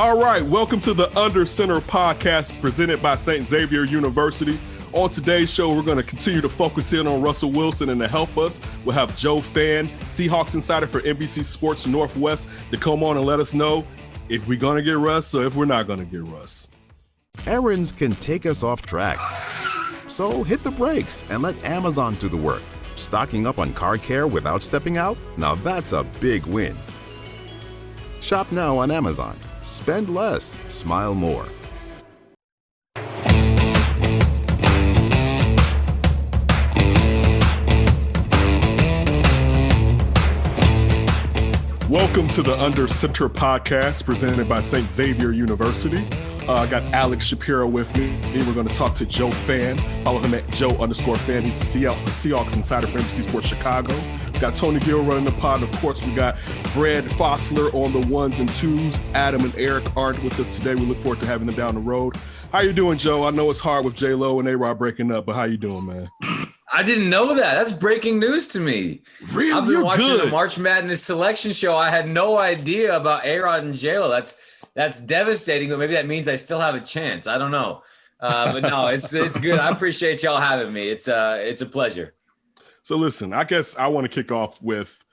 All right, welcome to the Under Center podcast presented by St. Xavier University. On today's show, we're going to continue to focus in on Russell Wilson, and to help us, we'll have Joe Fann, Seahawks insider for NBC Sports Northwest, to come on and let us know if we're going to get Russ or if we're not going to get Russ. Errands can take us off track, so hit the brakes and let Amazon do the work. Stocking up on car care without stepping out? Now that's a big win. Shop now on Amazon. Spend less, smile more. Welcome to the Under Center podcast presented by St. Xavier University. I got Alex Shapiro with me. We're going to talk to Joe Fann. Follow him at Joe_Fann. He's the Seahawks insider for NBC Sports Chicago. We got Tony Gill running the pod. Of course, we got Brad Fossler on the ones and twos. Adam and Eric aren't with us today. We look forward to having them down the road. How you doing, Joe? I know it's hard with J-Lo and A-Rod breaking up, but how you doing, man? I didn't know that. That's breaking news to me. Really? I've been watching good. the March Madness selection show. I had no idea about A-Rod and J-Lo. That's devastating, but maybe that means I still have a chance. I don't know. But no, it's good. I appreciate y'all having me. It's a pleasure. So listen, I guess I want to kick off with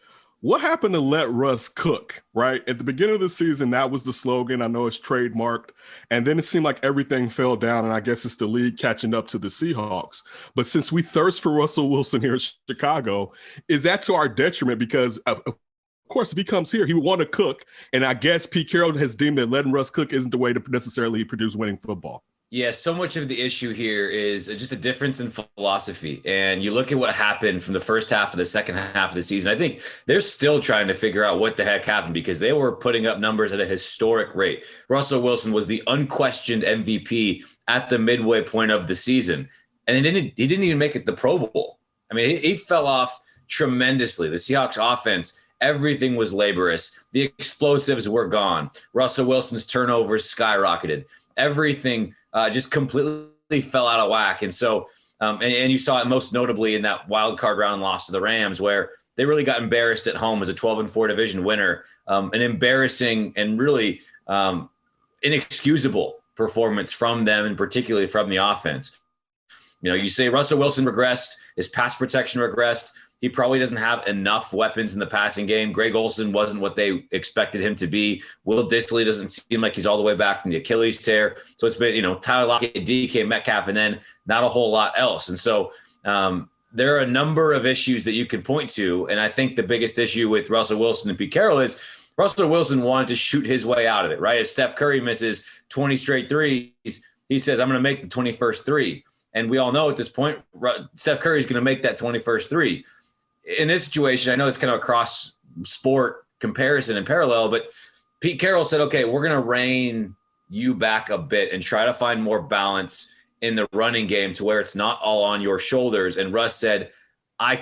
what happened to let Russ cook, right? At the beginning of the season, that was the slogan. I know it's trademarked. And then it seemed like everything fell down, and I guess it's the league catching up to the Seahawks. But since we thirst for Russell Wilson here in Chicago, is that to our detriment? Because of course, if he comes here, he would want to cook. And I guess Pete Carroll has deemed that letting Russ cook isn't the way to necessarily produce winning football. Yeah, so much of the issue here is just a difference in philosophy. And you look at what happened from the first half of the second half of the season. I think they're still trying to figure out what the heck happened because they were putting up numbers at a historic rate. Russell Wilson was the unquestioned MVP at the midway point of the season. And he didn't even make it the Pro Bowl. I mean, he fell off tremendously. The Seahawks offense, everything was laborious. The explosives were gone. Russell Wilson's turnovers skyrocketed. Everything just completely fell out of whack. And so, and you saw it most notably in that wild card round loss to the Rams, where they really got embarrassed at home as a 12-4 division winner. An embarrassing and really inexcusable performance from them, and particularly from the offense. You know, you say Russell Wilson regressed, his pass protection regressed. He probably doesn't have enough weapons in the passing game. Greg Olsen wasn't what they expected him to be. Will Dissly doesn't seem like he's all the way back from the Achilles tear. So it's been, Tyler Lockett, DK Metcalf, and then not a whole lot else. And so there are a number of issues that you can point to. And I think the biggest issue with Russell Wilson and Pete Carroll is Russell Wilson wanted to shoot his way out of it, right? If Steph Curry misses 20 straight threes, he says, I'm going to make the 21st three. And we all know at this point, Steph Curry is going to make that 21st three. In this situation, I know it's kind of a cross sport comparison and parallel, but Pete Carroll said, okay, we're going to rein you back a bit and try to find more balance in the running game to where it's not all on your shoulders. And Russ said,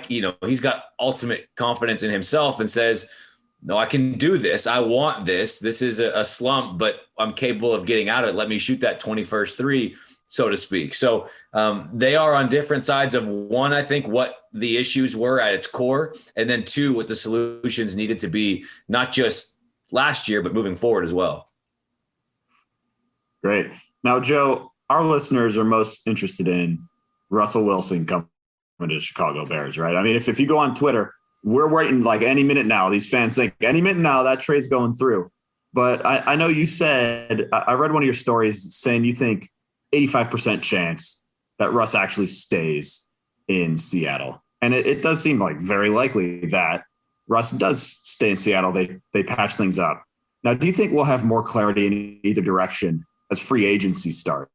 he's got ultimate confidence in himself and says, no, I can do this. I want this. This is a slump, but I'm capable of getting out of it. Let me shoot that 21st three, so to speak. So they are on different sides of one, I think, what the issues were at its core, and then two, what the solutions needed to be, not just last year, but moving forward as well. Great. Now, Joe, our listeners are most interested in Russell Wilson coming to the Chicago Bears, right? I mean, if you go on Twitter, we're waiting like any minute now. These fans think any minute now that trade's going through. But I know you said, I read one of your stories saying you think 85% chance that Russ actually stays in Seattle. And it does seem like very likely that Russ does stay in Seattle. They patch things up. Now, do you think we'll have more clarity in either direction as free agency starts?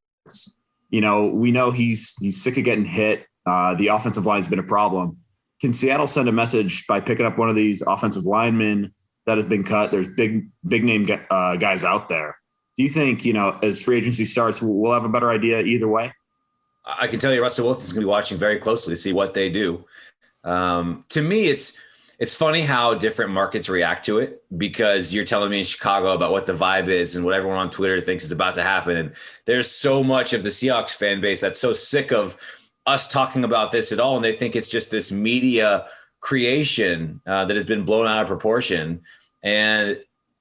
We know he's sick of getting hit. The offensive line has been a problem. Can Seattle send a message by picking up one of these offensive linemen that have been cut? There's big name guys out there. Do you think, as free agency starts, we'll have a better idea either way? I can tell you Russell Wilson's going to be watching very closely to see what they do. To me, it's funny how different markets react to it, because you're telling me in Chicago about what the vibe is and what everyone on Twitter thinks is about to happen. And there's so much of the Seahawks fan base that's so sick of us talking about this at all. And they think it's just this media creation that has been blown out of proportion. And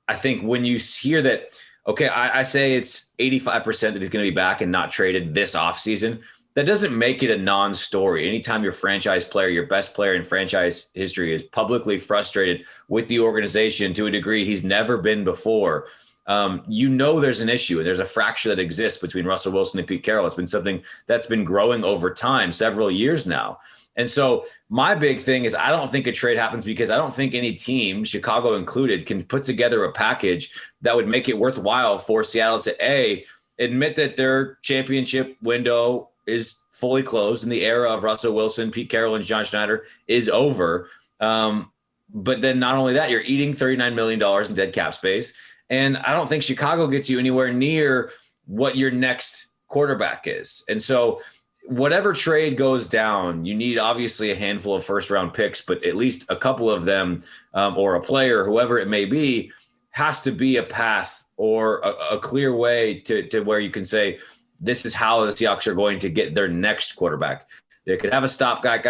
I think when you hear that Okay, I say it's 85% that he's going to be back and not traded this offseason. That doesn't make it a non-story. Anytime your franchise player, your best player in franchise history, is publicly frustrated with the organization to a degree he's never been before, there's an issue and there's a fracture that exists between Russell Wilson and Pete Carroll. It's been something that's been growing over time, several years now. And so my big thing is I don't think a trade happens because I don't think any team, Chicago included, can put together a package that would make it worthwhile for Seattle to admit that their championship window is fully closed and the era of Russell Wilson, Pete Carroll, and John Schneider is over. But then not only that, you're eating $39 million in dead cap space. And I don't think Chicago gets you anywhere near what your next quarterback is. And so whatever trade goes down, you need obviously a handful of first round picks, but at least a couple of them or a player, whoever it may be, has to be a path or a clear way to where you can say, this is how the Seahawks are going to get their next quarterback. They could have a stopgap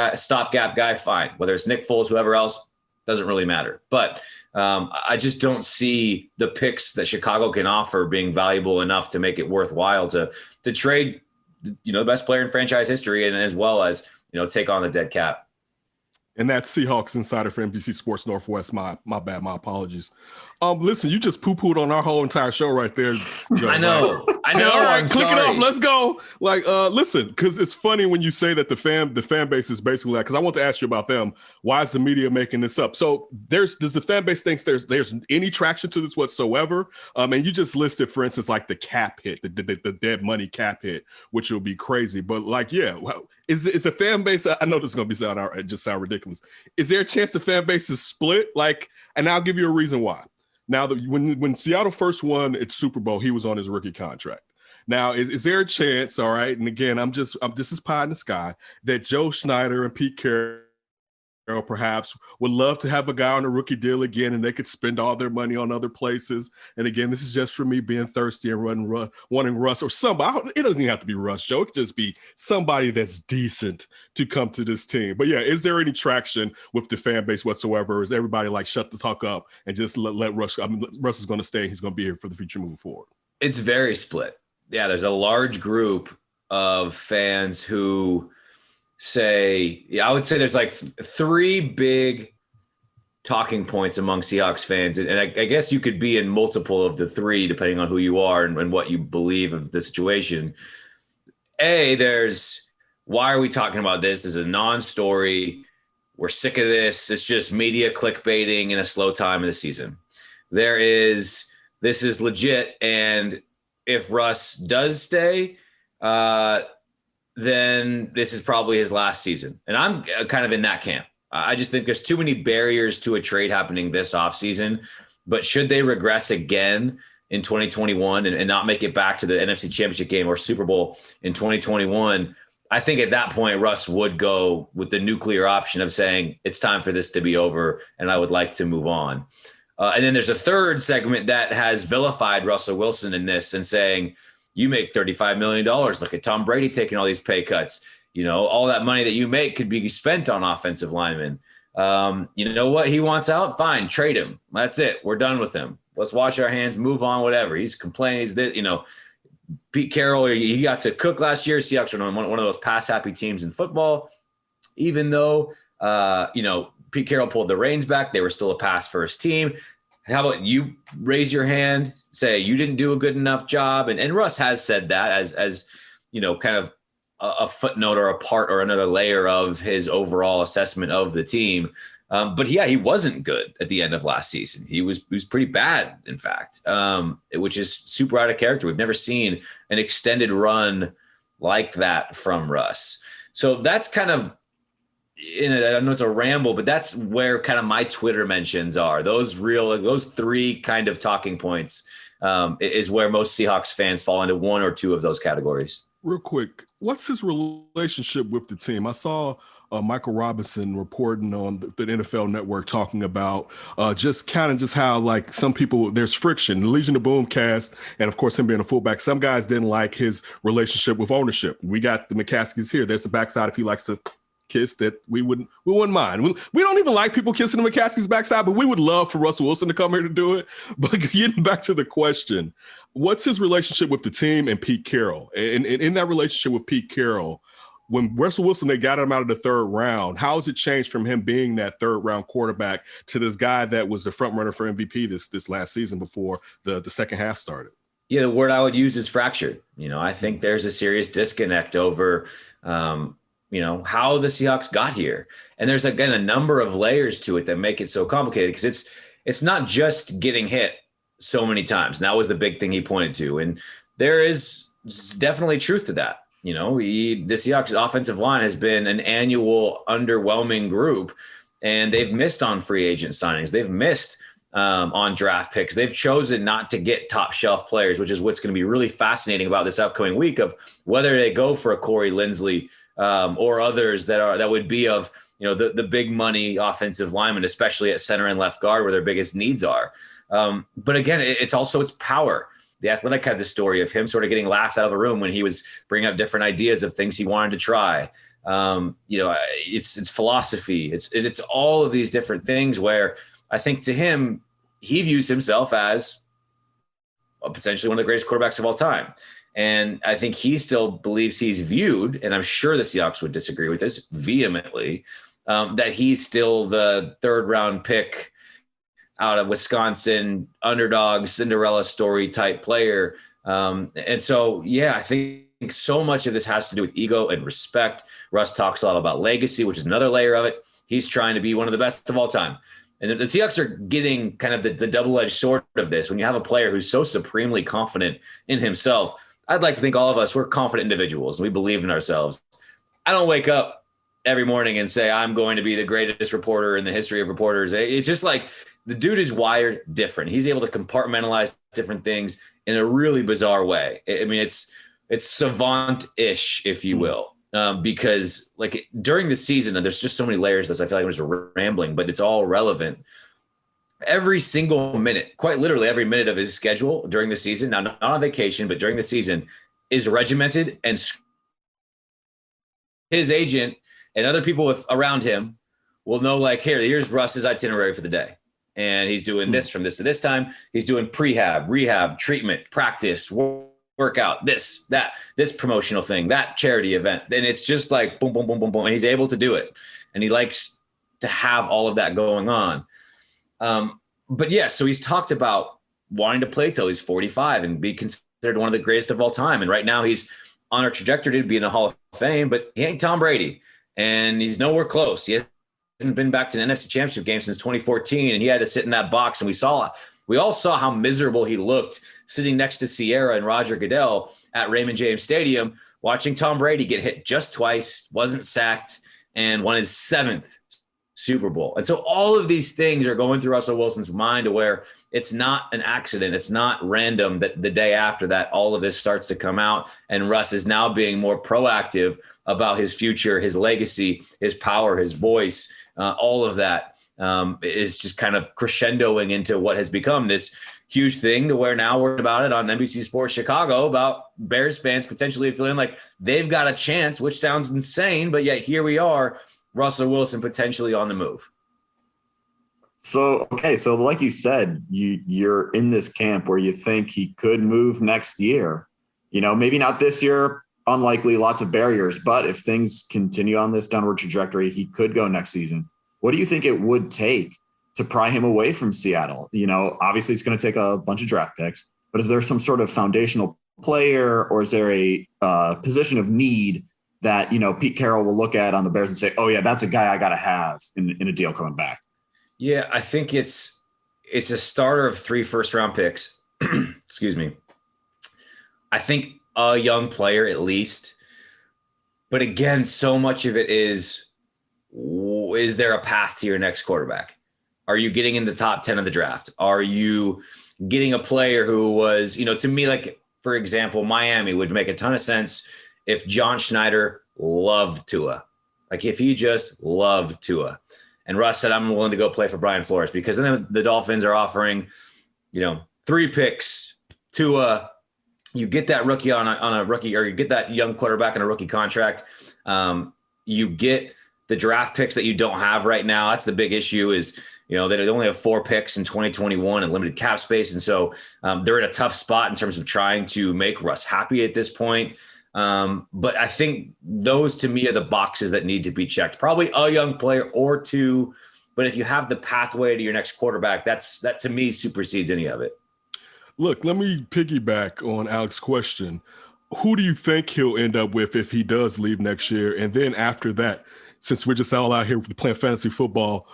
guy, fine. Whether it's Nick Foles, whoever else, doesn't really matter. But I just don't see the picks that Chicago can offer being valuable enough to make it worthwhile to trade, the best player in franchise history, and as well as, take on the dead cap. And that's Seahawks Insider for NBC Sports Northwest. My bad. My apologies. Listen, you just poo-pooed on our whole entire show right there, Joe. I know. All right, click it off. Let's go. Listen, because it's funny when you say that the fan base is basically like, because I want to ask you about them. Why is the media making this up? So does the fan base think there's any traction to this whatsoever? And you just listed, for instance, like the cap hit, the dead money cap hit, which will be crazy. But is a fan base? I know this is going to sound ridiculous. Is there a chance the fan base is split? And I'll give you a reason why. Now, when Seattle first won its Super Bowl, he was on his rookie contract. Now, is there a chance, all right, and again, this is pie in the sky, that Joe Schneider and Pete Carroll perhaps would love to have a guy on a rookie deal again, and they could spend all their money on other places? And again, this is just for me being thirsty and wanting Russ or somebody. It doesn't even have to be Russ, Joe. It could just be somebody that's decent to come to this team. But yeah, is there any traction with the fan base whatsoever? Or is everybody shut the talk up and just let Russ? Russ is going to stay. He's going to be here for the future moving forward. It's very split. Yeah, there's a large group of fans who say, I would say there's three big talking points among Seahawks fans. And I guess you could be in multiple of the three, depending on who you are and what you believe of the situation. There's, why are we talking about this? This is a non-story. We're sick of this. It's just media clickbaiting in a slow time of the season. This is legit. And if Russ does stay, then this is probably his last season. And I'm kind of in that camp. I just think there's too many barriers to a trade happening this offseason. But should they regress again in 2021 and not make it back to the NFC Championship game or Super Bowl in 2021, I think at that point, Russ would go with the nuclear option of saying, it's time for this to be over and I would like to move on. And then there's a third segment that has vilified Russell Wilson in this and saying, you make $35 million. Look at Tom Brady taking all these pay cuts. All that money that you make could be spent on offensive linemen. You know what? He wants out. Fine. Trade him. That's it. We're done with him. Let's wash our hands, move on, whatever. He's complaining. He's Pete Carroll, he got to cook last year. Seahawks are one of those pass happy teams in football. Even though, Pete Carroll pulled the reins back, they were still a pass first team. How about you raise your hand, say you didn't do a good enough job? And Russ has said that as kind of a footnote or a part or another layer of his overall assessment of the team. But he wasn't good at the end of last season. He was pretty bad, in fact, which is super out of character. We've never seen an extended run like that from Russ. So that's kind of, I know it's a ramble, but that's where kind of my Twitter mentions are. Those three kind of talking points is where most Seahawks fans fall into one or two of those categories. Real quick, what's his relationship with the team? I saw Michael Robinson reporting on the NFL Network talking about just how some people, there's friction. The Legion of Boom cast, and of course him being a fullback, some guys didn't like his relationship with ownership. We got the McCaskies here. There's the backside if he likes to kiss that we wouldn't mind. We don't even like people kissing the McCaskey's backside, but we would love for Russell Wilson to come here to do it. But getting back to the question, what's his relationship with the team and Pete Carroll? And in that relationship with Pete Carroll, when Russell Wilson, they got him out of the third round, how has it changed from him being that third round quarterback to this guy that was the front runner for MVP this last season before the second half started? Yeah, the word I would use is fractured. I think there's a serious disconnect over, how the Seahawks got here. And there's, again, a number of layers to it that make it so complicated because it's not just getting hit so many times. And that was the big thing he pointed to. And there is definitely truth to that. The Seahawks offensive line has been an annual underwhelming group, and they've missed on free agent signings. They've missed on draft picks. They've chosen not to get top shelf players, which is what's going to be really fascinating about this upcoming week of whether they go for a Corey Linsley or others that would be of, the big money offensive linemen, especially at center and left guard where their biggest needs are. But again, it's power. The Athletic had the story of him sort of getting laughed out of a room when he was bringing up different ideas of things he wanted to try. It's philosophy. It's all of these different things where I think to him, he views himself as potentially one of the greatest quarterbacks of all time. And I think he still believes he's viewed, and I'm sure the Seahawks would disagree with this vehemently, that he's still the third round pick out of Wisconsin, underdog, Cinderella story type player. And so, I think so much of this has to do with ego and respect. Russ talks a lot about legacy, which is another layer of it. He's trying to be one of the best of all time. And the Seahawks are getting kind of the double-edged sword of this. When you have a player who's so supremely confident in himself, I'd like to think all of us, we're confident individuals. And we believe in ourselves. I don't wake up every morning and say, I'm going to be the greatest reporter in the history of reporters. It's just like the dude is wired different. He's able to compartmentalize different things in a really bizarre way. I mean, it's savant-ish, if you will, because like during the season, and there's just so many layers to this. I feel like I'm just rambling, but it's all relevant. Every single minute, quite literally every minute of his schedule during the season, now not on vacation, but during the season, is regimented, and his agent and other people around him will know, like, here's Russ's itinerary for the day. And he's doing this from this to this time. He's doing prehab, rehab, treatment, practice, workout, this promotional thing, that charity event. And it's just like boom, boom, boom, boom, boom. And he's able to do it. And he likes to have all of that going on. So he's talked about wanting to play till he's 45 and be considered one of the greatest of all time. And right now he's on a trajectory to be in the Hall of Fame, but he ain't Tom Brady. And he's nowhere close. He hasn't been back to an NFC Championship game since 2014, and he had to sit in that box. And we all saw how miserable he looked sitting next to Sierra and Roger Goodell at Raymond James Stadium, watching Tom Brady get hit just twice, wasn't sacked, and won his 7th Super Bowl. And so all of these things are going through Russell Wilson's mind to where it's not an accident. It's not random that the day after that, all of this starts to come out, and Russ is now being more proactive about his future, his legacy, his power, his voice, all of that is just kind of crescendoing into what has become this huge thing to where now we're about it on NBC Sports Chicago about Bears fans potentially feeling like they've got a chance, which sounds insane, but yet here we are, Russell Wilson potentially on the move. So like you said, you're in this camp where you think he could move next year. Maybe not this year, unlikely, lots of barriers, but if things continue on this downward trajectory, he could go next season. What do you think it would take to pry him away from Seattle? Obviously it's going to take a bunch of draft picks, but is there some sort of foundational player, or is there a position of need that, Pete Carroll will look at on the Bears and say, oh yeah, that's a guy I got to have in a deal coming back? Yeah, I think it's a starter of 3 first-round picks. Excuse me. I think a young player at least. But again, so much of it is there a path to your next quarterback? Are you getting in the top 10 of the draft? Are you getting a player who was, to me, like, for example, Miami would make a ton of sense if John Schneider loved Tua. Like if he just loved Tua. And Russ said, I'm willing to go play for Brian Flores, because then the Dolphins are offering, 3 picks, Tua. You get that rookie on a rookie, or you get that young quarterback on a rookie contract. You get the draft picks that you don't have right now. That's the big issue is, they only have 4 picks in 2021 and limited cap space. And so they're in a tough spot in terms of trying to make Russ happy at this point. But I think those to me are the boxes that need to be checked. Probably a young player or two, but if you have the pathway to your next quarterback, that to me supersedes any of it. Look, let me piggyback on Alex's question. Who do you think he'll end up with if he does leave next year? And then after that, since we're just all out here playing fantasy football,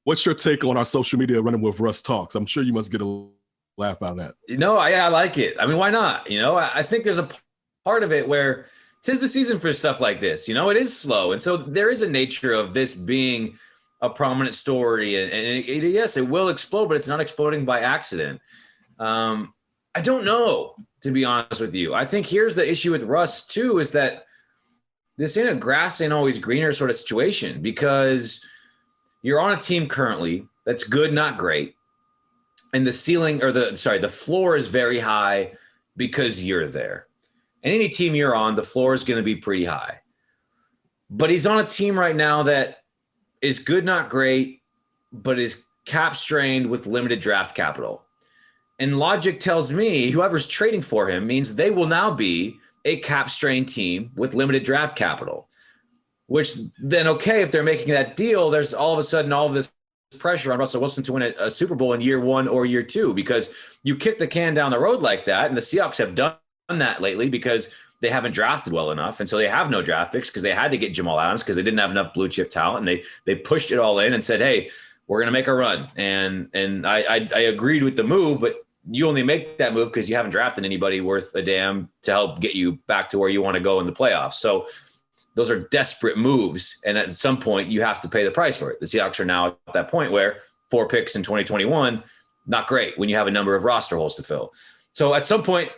what's your take on our social media running with Russ Talks? I'm sure you must get a laugh out of that. I like it. I mean, why not? I think there's a part of it where 'tis the season for stuff like this. It is slow. And so there is a nature of this being a prominent story. And yes, it will explode, but it's not exploding by accident. I don't know, to be honest with you. I think here's the issue with Russ, too, is that this ain't a grass ain't always greener sort of situation because you're on a team currently that's good, not great. And the floor is very high because you're there. And any team you're on, the floor is going to be pretty high. But he's on a team right now that is good, not great, but is cap strained with limited draft capital. And logic tells me whoever's trading for him means they will now be a cap strained team with limited draft capital, which then, okay, if they're making that deal, there's all of a sudden all of this pressure on Russell Wilson to win a Super Bowl in year 1 or year 2, because you kick the can down the road like that. And the Seahawks have done that lately because they haven't drafted well enough. And so they have no draft picks because they had to get Jamal Adams because they didn't have enough blue chip talent. And they pushed it all in and said, hey, we're going to make a run. And I agreed with the move, but you only make that move because you haven't drafted anybody worth a damn to help get you back to where you want to go in the playoffs. So those are desperate moves. And at some point you have to pay the price for it. The Seahawks are now at that point where 4 picks in 2021, not great when you have a number of roster holes to fill. So at some point,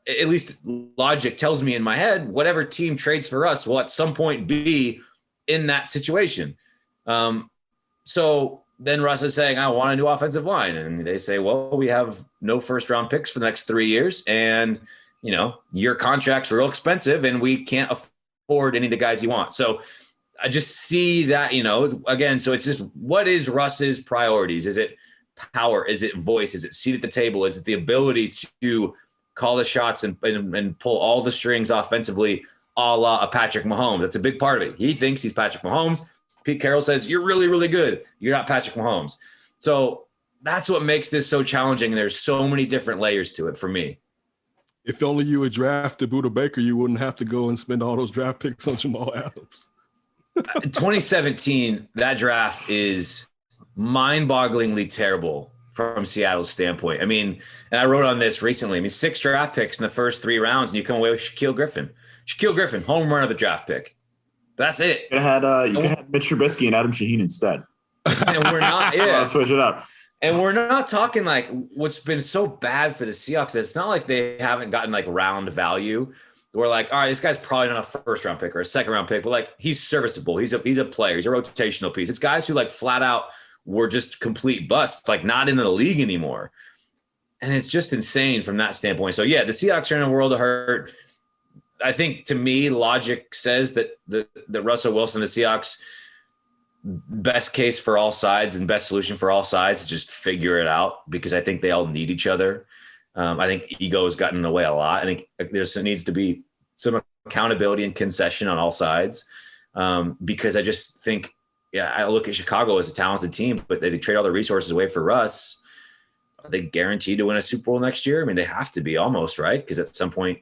at least logic tells me in my head, whatever team trades for us will at some point be in that situation. So then Russ is saying, I want a new offensive line. And they say, well, we have no first round picks for the next 3 years. And, your contract's real expensive and we can't afford any of the guys you want. So I just see that, again, so it's just, what is Russ's priorities? Is it power? Is it voice? Is it seat at the table? Is it the ability to call the shots and pull all the strings offensively, a la a Patrick Mahomes? That's a big part of it. He thinks he's Patrick Mahomes. Pete Carroll says, you're really, really good. You're not Patrick Mahomes. So that's what makes this so challenging. And there's so many different layers to it for me. If only you had drafted Budda Baker, you wouldn't have to go and spend all those draft picks on Jamal Adams. 2017, that draft is mind-bogglingly terrible from Seattle's standpoint. I mean, and I wrote on this recently. 6 draft picks in the first 3 rounds, and you come away with Shaquille Griffin. Shaquille Griffin, home run of the draft pick. That's it. You could have Mitch Trubisky and Adam Shaheen instead. And we're not, switch it up. And we're not talking like what's been so bad for the Seahawks. It's not like they haven't gotten like round value. We're like, all right, this guy's probably not a first round pick or a second round pick, but like he's serviceable. He's a player. He's a rotational piece. It's guys who like flat out were just complete busts, like not in the league anymore. And it's just insane from that standpoint. So yeah, the Seahawks are in a world of hurt. I think to me, logic says that the Russell Wilson, the Seahawks, best case for all sides and best solution for all sides is just figure it out, because I think they all need each other. I think ego has gotten in the way a lot. I think there needs to be some accountability and concession on all sides, because I just think, I look at Chicago as a talented team, but they trade all their resources away for Russ. Are they guaranteed to win a Super Bowl next year? I mean, they have to be almost, right? Because at some point,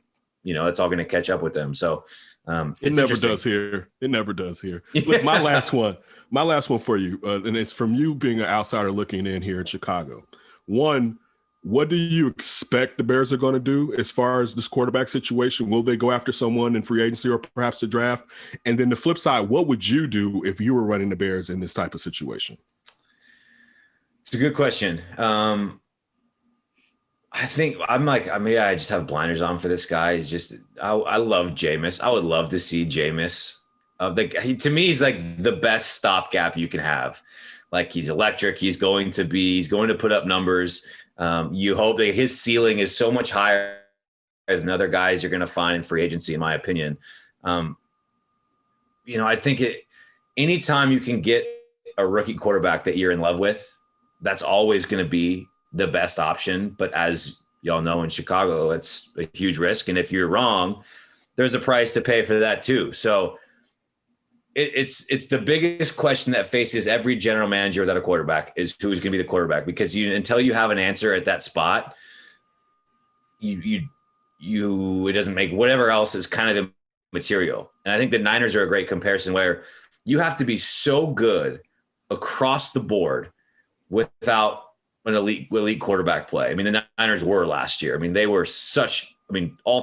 it's all going to catch up with them. So it never does here. It never does here. Look, my last one for you, and it's from you being an outsider looking in here in Chicago. One, what do you expect the Bears are going to do as far as this quarterback situation? Will they go after someone in free agency or perhaps the draft? And then the flip side, what would you do if you were running the Bears in this type of situation? It's a good question. I think I just have blinders on for this guy. It's just, I love Jameis. I would love to see Jameis. To me, he's like the best stopgap you can have. Like, he's electric. He's going to put up numbers. You hope that his ceiling is so much higher than other guys you're going to find in free agency, in my opinion. I think anytime you can get a rookie quarterback that you're in love with, that's always going to be the best option. But as y'all know, in Chicago, it's a huge risk. And if you're wrong, there's a price to pay for that too. So it's the biggest question that faces every general manager without a quarterback is who's going to be the quarterback, because until you have an answer at that spot, it doesn't make whatever else is kind of immaterial. And I think the Niners are a great comparison where you have to be so good across the board without an elite quarterback play. I mean, the Niners were last year. I mean, they were all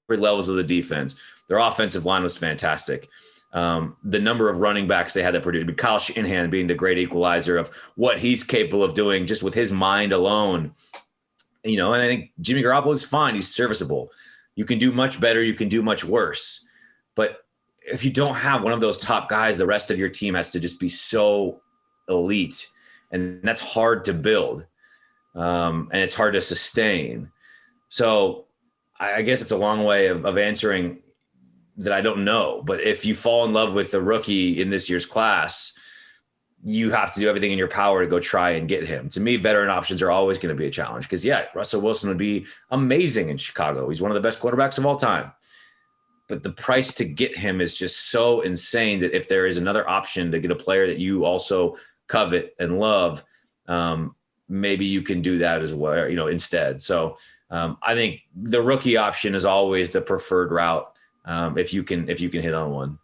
three levels of the defense. Their offensive line was fantastic. The number of running backs they had to produce, Kyle Shanahan being the great equalizer of what he's capable of doing just with his mind alone. And I think Jimmy Garoppolo is fine. He's serviceable. You can do much better. You can do much worse. But if you don't have one of those top guys, the rest of your team has to just be so elite. And that's hard to build. And it's hard to sustain. So I guess it's a long way of answering that I don't know. But if you fall in love with the rookie in this year's class, you have to do everything in your power to go try and get him. To me, veteran options are always going to be a challenge because, Russell Wilson would be amazing in Chicago. He's one of the best quarterbacks of all time. But the price to get him is just so insane that if there is another option to get a player that you also covet and love, maybe you can do that as well, instead. So I think the rookie option is always the preferred route if you can hit on one.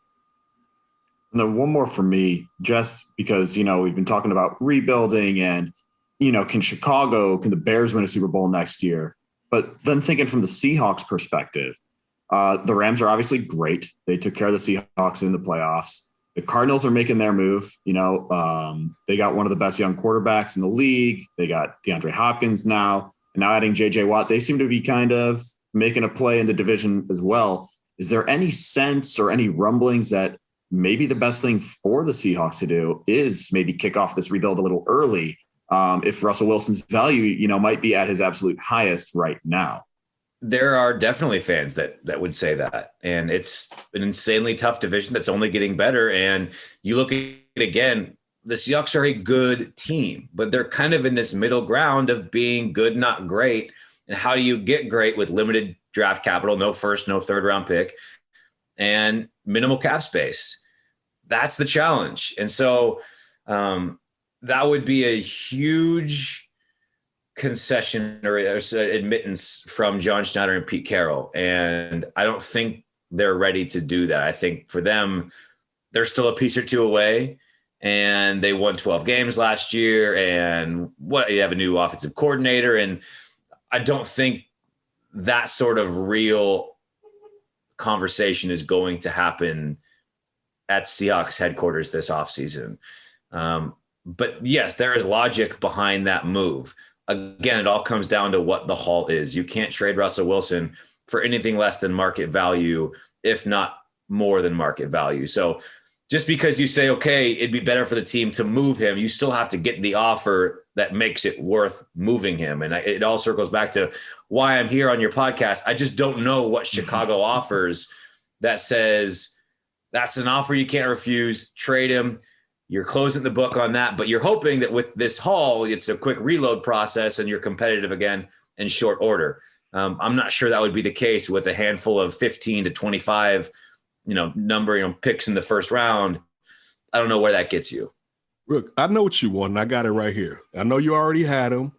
And then one more for me, just because, we've been talking about rebuilding and, can the Bears win a Super Bowl next year? But then thinking from the Seahawks perspective, the Rams are obviously great. They took care of the Seahawks in the playoffs. The Cardinals are making their move. They got one of the best young quarterbacks in the league. They got DeAndre Hopkins now, and now adding JJ Watt. They seem to be kind of making a play in the division as well. Is there any sense or any rumblings that maybe the best thing for the Seahawks to do is maybe kick off this rebuild a little early if Russell Wilson's value, might be at his absolute highest right now? There are definitely fans that would say that. And it's an insanely tough division that's only getting better. And you look at it again, the Seahawks are a good team, but they're kind of in this middle ground of being good, not great. And how do you get great with limited draft capital, no first, no third round pick, and minimal cap space? That's the challenge. And so that would be a huge concession or admittance from John Schneider and Pete Carroll. And I don't think they're ready to do that. I think for them, they're still a piece or two away, and they won 12 games last year, and you have a new offensive coordinator. And I don't think that sort of real conversation is going to happen at Seahawks headquarters this offseason. But yes, there is logic behind that move. Again, it all comes down to what the haul is. You can't trade Russell Wilson for anything less than market value, if not more than market value. So just because you say, okay, it'd be better for the team to move him, you still have to get the offer that makes it worth moving him. And it all circles back to why I'm here on your podcast. I just don't know what Chicago offers that says that's an offer you can't refuse, trade him. You're closing the book on that, but you're hoping that with this haul, it's a quick reload process and you're competitive again in short order. I'm not sure that would be the case with a handful of 15 to 25, picks in the first round. I don't know where that gets you. Look, I know what you want, and I got it right here. I know you already had him.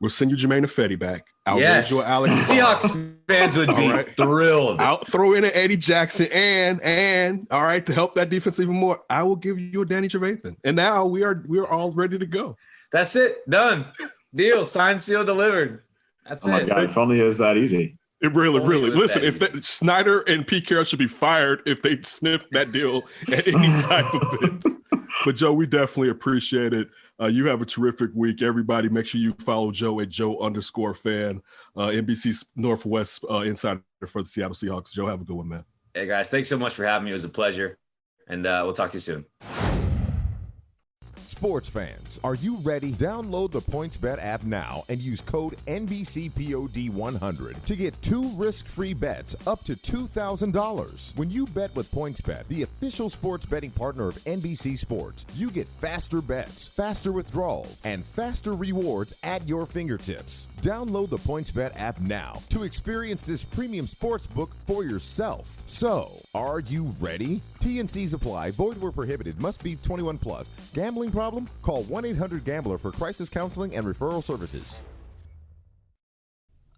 We'll send you Jermaine Ifedi back. Yes. Alex Seahawks fans would be thrilled. I'll throw in an Eddie Jackson and all right, to help that defense even more, I will give you a Danny Trevathan. And now we're all ready to go. That's it. Done. Deal. Signed, sealed, delivered. That's it. Oh my God, if only it was that easy. It really. Listen, if Snyder and Pete Carroll should be fired if they sniff that deal at any type of bit. But Joe, we definitely appreciate it. You have a terrific week. Everybody, make sure you follow Joe at Joe_fan, NBC Northwest insider for the Seattle Seahawks. Joe, have a good one, man. Hey guys, thanks so much for having me. It was a pleasure, and we'll talk to you soon. Sports fans, are you ready? Download the PointsBet app now and use code NBCPOD100 to get 2 risk-free bets up to $2,000. When you bet with PointsBet, the official sports betting partner of NBC Sports, you get faster bets, faster withdrawals, and faster rewards at your fingertips. Download the PointsBet app now to experience this premium sports book for yourself. So, are you ready? TNCs apply. Void where prohibited. Must be 21 plus. Gambling problem? Call 1-800-GAMBLER for crisis counseling and referral services.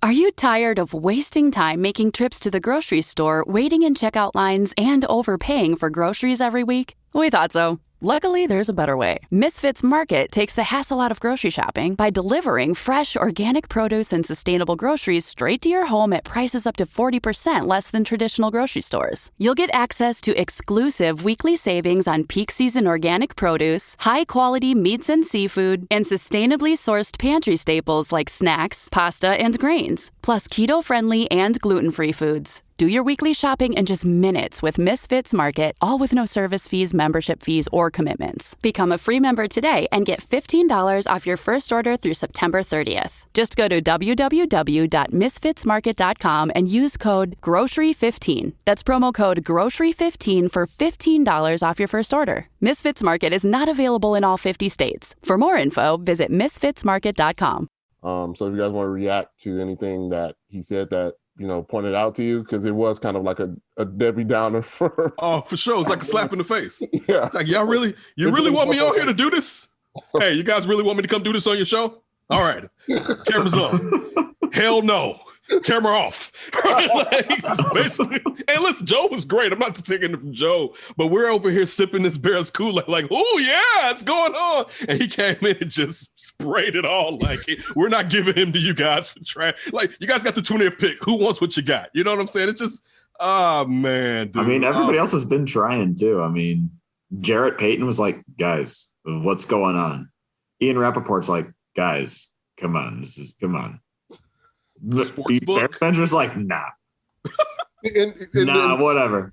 Are you tired of wasting time making trips to the grocery store, waiting in checkout lines, and overpaying for groceries every week? We thought so. Luckily, there's a better way. Misfits Market takes the hassle out of grocery shopping by delivering fresh, organic produce and sustainable groceries straight to your home at prices up to 40% less than traditional grocery stores. You'll get access to exclusive weekly savings on peak season organic produce, high-quality meats and seafood, and sustainably sourced pantry staples like snacks, pasta, and grains, plus keto-friendly and gluten-free foods. Do your weekly shopping in just minutes with Misfits Market, all with no service fees, membership fees, or commitments. Become a free member today and get $15 off your first order through September 30th. Just go to www.misfitsmarket.com and use code GROCERY15. That's promo code GROCERY15 for $15 off your first order. Misfits Market is not available in all 50 states. For more info, visit misfitsmarket.com. So if you guys want to react to anything that he said that, pointed out to you, because it was kind of like a Debbie Downer for. Oh, for sure. It's like a slap in the face. Yeah. It's like, you really want me on here to do this? Hey, you guys really want me to come do this on your show? All right. Camera's on. Hell no. Camera off. Like, basically, hey, listen, Joe was great. I'm not taking it from Joe, but we're over here sipping this Bears Kool-Aid, like, oh yeah, it's going on. And he came in and just sprayed it all. Like, we're not giving him to you guys for trash. Like, you guys got the 20th pick. Who wants what you got? You know what I'm saying? It's just, oh man, dude. I mean, everybody else has been trying too. I mean, Jarrett Payton was like, guys, what's going on? Ian Rappaport's like, guys, come on. Come on. Sportsbook. Bears just like, nah. and Whatever.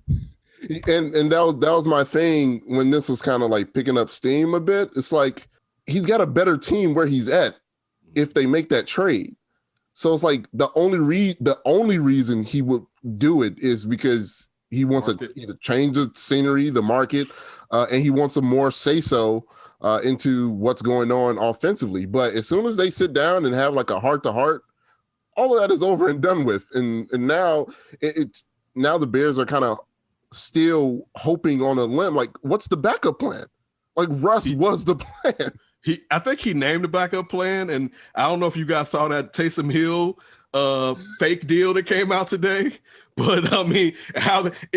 And that was my thing when this was kind of like picking up steam a bit. It's like he's got a better team where he's at if they make that trade. So it's like the only reason he would do it is because he wants to either change the scenery, the market, and he wants a more say-so into what's going on offensively. But as soon as they sit down and have like a heart-to-heart, all of that is over and done with. And now now the Bears are kind of still hoping on a limb. Like, what's the backup plan? Like, Russ was the plan. I think he named the backup plan, and I don't know if you guys saw that Taysom Hill fake deal that came out today. But I mean,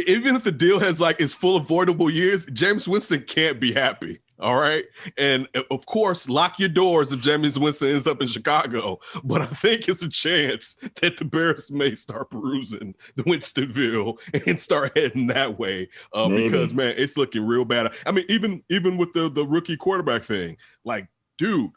even if the deal is full of voidable years, Jameis Winston can't be happy. All right. And of course, lock your doors if Jameis Winston ends up in Chicago. But I think it's a chance that the Bears may start perusing the Winstonville and start heading that way. Because, man, it's looking real bad. I mean, even with the rookie quarterback thing, like, dude,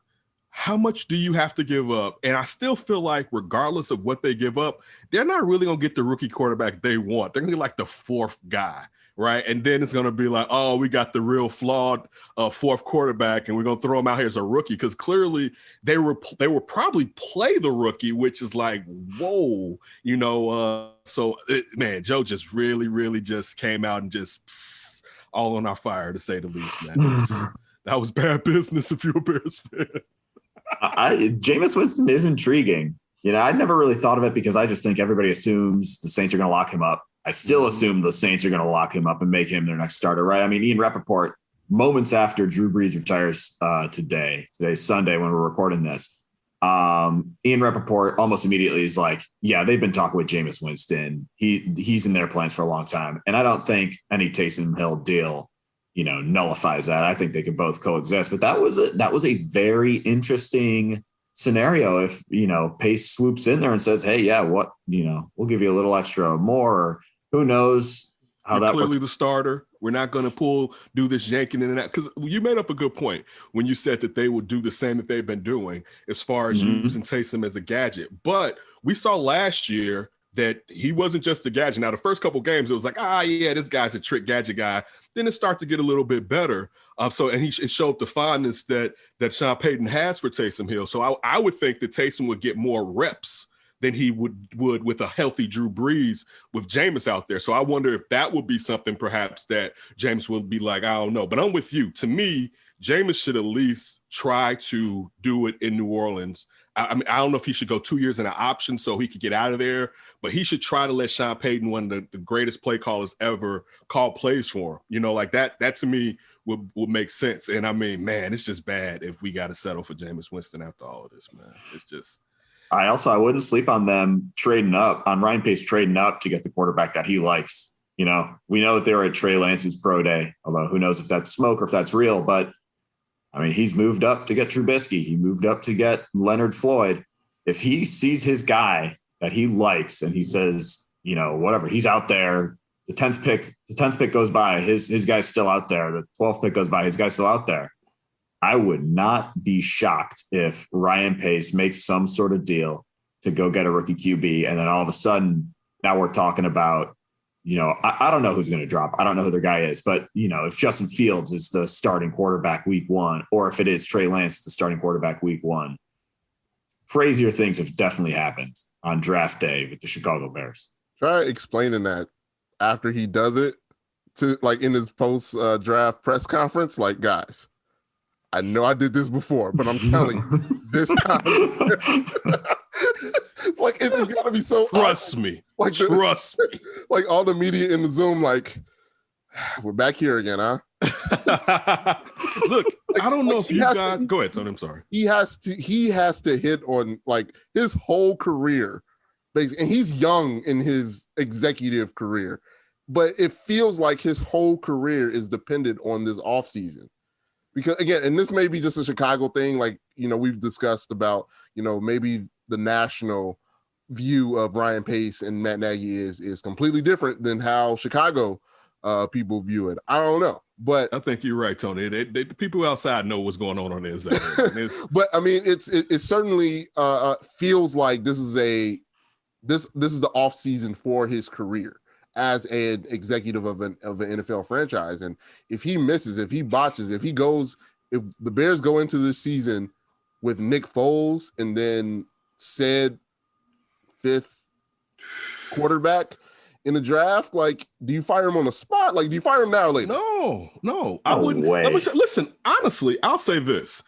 how much do you have to give up? And I still feel like regardless of what they give up, they're not really going to get the rookie quarterback they want. They're going to get like the fourth guy, right? And then it's going to be like, oh, we got the real flawed fourth quarterback, and we're going to throw him out here as a rookie, because clearly they will probably play the rookie, which is like, whoa, man, Joe just really, really just came out and just all on our fire, to say the least, man. That was bad business if you're a Bears fan. Jameis Winston is intriguing. I'd never really thought of it because I just think everybody assumes the Saints are going to lock him up. I still assume the Saints are going to lock him up and make him their next starter, right? I mean, Ian Rappaport, moments after Drew Brees retires today's Sunday when we're recording this, Ian Rappaport almost immediately is like, yeah, they've been talking with Jameis Winston. He's in their plans for a long time. And I don't think any Taysom Hill deal nullifies that. I think they could both coexist, but that was a very interesting scenario. If, Pace swoops in there and says, hey, yeah, we'll give you a little extra or more, or who knows how that clearly works. The starter. We're not going to do this yanking in and out, because you made up a good point when you said that they would do the same that they've been doing as far as using Taysom as a gadget. But we saw last year that he wasn't just a gadget. Now, the first couple games, it was like, yeah, this guy's a trick gadget guy. then it starts to get a little bit better. And it showed the fondness that Sean Payton has for Taysom Hill. So I would think that Taysom would get more reps than he would with a healthy Drew Brees with Jameis out there. So I wonder if that would be something perhaps that Jameis will be like, I don't know. But I'm with you. To me, Jameis should at least try to do it in New Orleans. I mean, I don't know if he should go 2 years in an option so he could get out of there, but he should try to let Sean Payton, one of the greatest play callers ever, call plays for him. You know, like that to me would make sense. And I mean, man, it's just bad if we got to settle for Jameis Winston after all of this, man. It's just. I wouldn't sleep on them trading up, on Ryan Pace trading up to get the quarterback that he likes. You know, we know that they were at Trey Lance's pro day, although who knows if that's smoke or if that's real. But, I mean, he's moved up to get Trubisky. He moved up to get Leonard Floyd. If he sees his guy that he likes and he says, you know, whatever, he's out there, the 10th pick goes by, his guy's still out there. The 12th pick goes by, his guy's still out there. I would not be shocked if Ryan Pace makes some sort of deal to go get a rookie QB. And then all of a sudden, now we're talking about, you know, I don't know who's going to drop. I don't know who their guy is. But, you know, if Justin Fields is the starting quarterback week 1, or if it is Trey Lance, the starting quarterback week 1, crazier things have definitely happened on draft day with the Chicago Bears. Try explaining that after he does it to, like, in his post draft press conference, like, guys, I know I did this before, but I'm telling you, this time, like, it's got to be so trust me. Like, trust me. Like, all the media in the Zoom, like, we're back here again, huh? Look, like, I don't know if you guys go ahead, Tony. I'm sorry. He has to hit on, like, his whole career, basically, and he's young in his executive career, but it feels like his whole career is dependent on this offseason. Because, again, and this may be just a Chicago thing, like, you know, we've discussed about, you know, maybe the national view of Ryan Pace and Matt Nagy is completely different than how Chicago people view it. I don't know, but I think you're right, Tony. The people outside know what's going on this. But I mean, it certainly feels like this is the off season for his career as an executive of an NFL franchise. And if he misses, if he botches, if the Bears go into this season with Nick Foles and then said 5th quarterback in the draft, like, do you fire him on the spot? Like, do you fire him now or later? No, I wouldn't. Listen, honestly, I'll say this.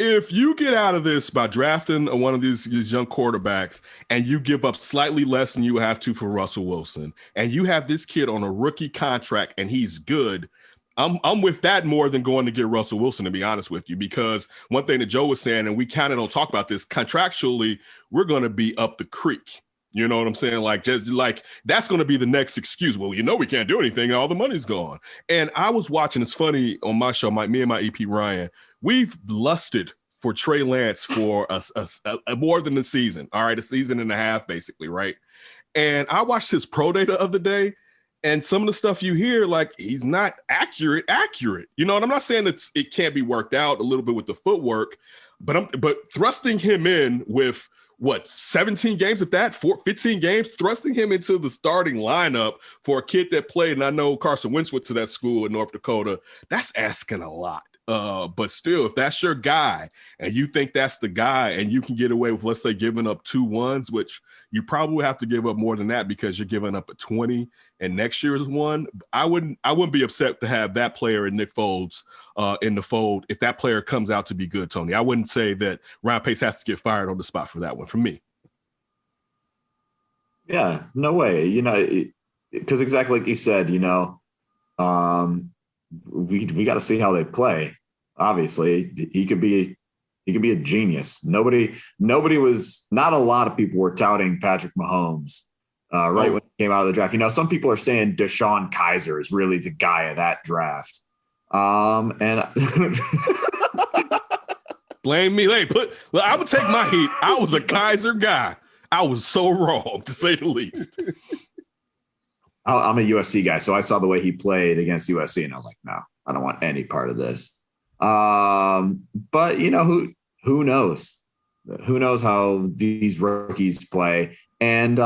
If you get out of this by drafting one of these young quarterbacks and you give up slightly less than you have to for Russell Wilson, and you have this kid on a rookie contract and he's good, I'm with that more than going to get Russell Wilson, to be honest with you, because one thing that Joe was saying, and we kind of don't talk about this, contractually, we're going to be up the creek. You know what I'm saying? Like, just like that's going to be the next excuse. Well, you know, we can't do anything. All the money's gone. And I was watching, it's funny on my show, me and my EP Ryan, we've lusted for Trey Lance for a more than a season. All right. A season and a half, basically. Right. And I watched his pro day the other day, and some of the stuff you hear, like, he's not accurate. You know, and I'm not saying it can't be worked out a little bit with the footwork, but thrusting him in with, 17 games, if that, 15 games, thrusting him into the starting lineup for a kid that played, and I know Carson Wentz went to that school in North Dakota, that's asking a lot. But still, if that's your guy and you think that's the guy and you can get away with, let's say, giving up 2 1s, which you probably have to give up more than that because you're giving up a 20 and next year's 1, I wouldn't be upset to have that player and Nick Foles in the fold if that player comes out to be good, Tony. I wouldn't say that Ryan Pace has to get fired on the spot for that one, for me. Yeah, no way. You know, because exactly like you said, you know, we got to see how they play. Obviously, he could be a genius. Not a lot of people were touting Patrick Mahomes when he came out of the draft. You know, some people are saying Deshaun Kaiser is really the guy of that draft. And blame me. I'm gonna take my heat. I was a Kaiser guy. I was so wrong, to say the least. I'm a USC guy, so I saw the way he played against USC, and I was like, no, I don't want any part of this. But you know, who knows? Who knows how these rookies play? And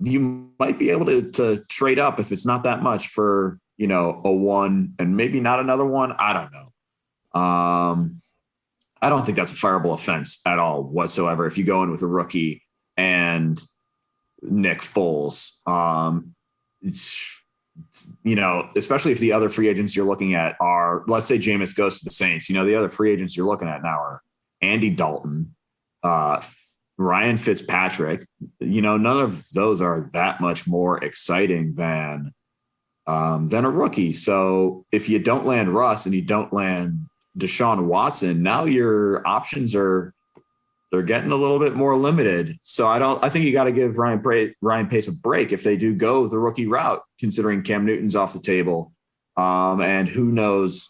you might be able to trade up if it's not that much for a one and maybe not another one. I don't know. I don't think that's a fireable offense at all whatsoever. If you go in with a rookie and Nick Foles, it's especially if the other free agents you're looking at are, let's say Jameis goes to the Saints, the other free agents you're looking at now are Andy Dalton, Ryan Fitzpatrick. None of those are that much more exciting than a rookie. So if you don't land Russ and you don't land Deshaun Watson, now your options they're getting a little bit more limited. So I think you got to give Ryan Pace a break if they do go the rookie route, considering Cam Newton's off the table. And who knows,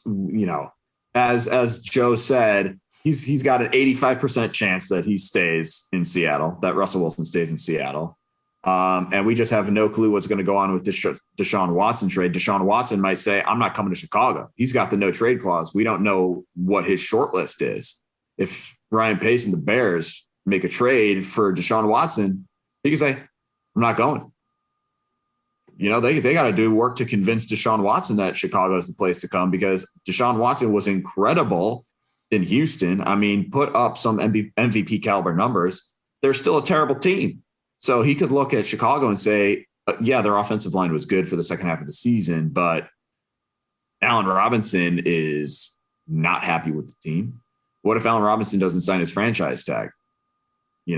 as Joe said, he's got an 85% chance that he stays in Seattle, that Russell Wilson stays in Seattle. And we just have no clue what's going to go on with this Deshaun Watson trade. Deshaun Watson might say, I'm not coming to Chicago. He's got the no trade clause. We don't know what his short list is. If Ryan Pace and the Bears make a trade for Deshaun Watson, he can say, I'm not going. They got to do work to convince Deshaun Watson that Chicago is the place to come, because Deshaun Watson was incredible in Houston. I mean, put up some MVP caliber numbers. They're still a terrible team. So he could look at Chicago and say, yeah, their offensive line was good for the second half of the season, but Allen Robinson is not happy with the team. What if Allen Robinson doesn't sign his franchise tag? He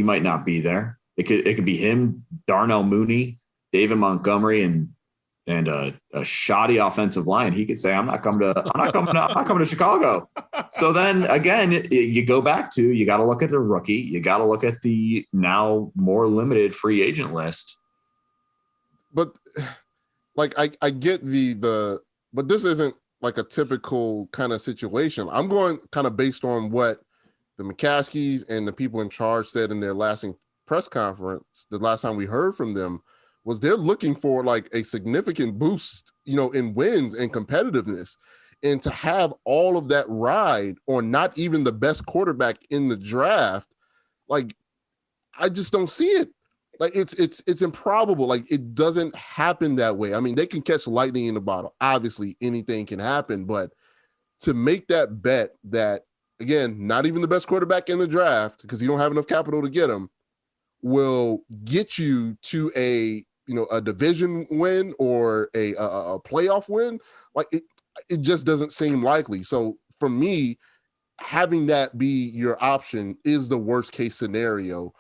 might not be there. It could be him, Darnell Mooney, David Montgomery, and a shoddy offensive line. He could say, I'm not coming to Chicago. So then again, you go back to, you got to look at the rookie. You got to look at the now more limited free agent list. But I get but this isn't like a typical kind of situation. I'm going kind of based on what the McCaskies and the people in charge said in their last press conference. The last time we heard from them was they're looking for like a significant boost, in wins and competitiveness. And to have all of that ride on not even the best quarterback in the draft, like, I just don't see it. Like, it's improbable. Like, it doesn't happen that way. I mean, they can catch lightning in a bottle. Obviously, anything can happen. But to make that bet that, again, not even the best quarterback in the draft, because you don't have enough capital to get him, will get you to a division win or a playoff win, like it just doesn't seem likely. So for me, having that be your option is the worst case scenario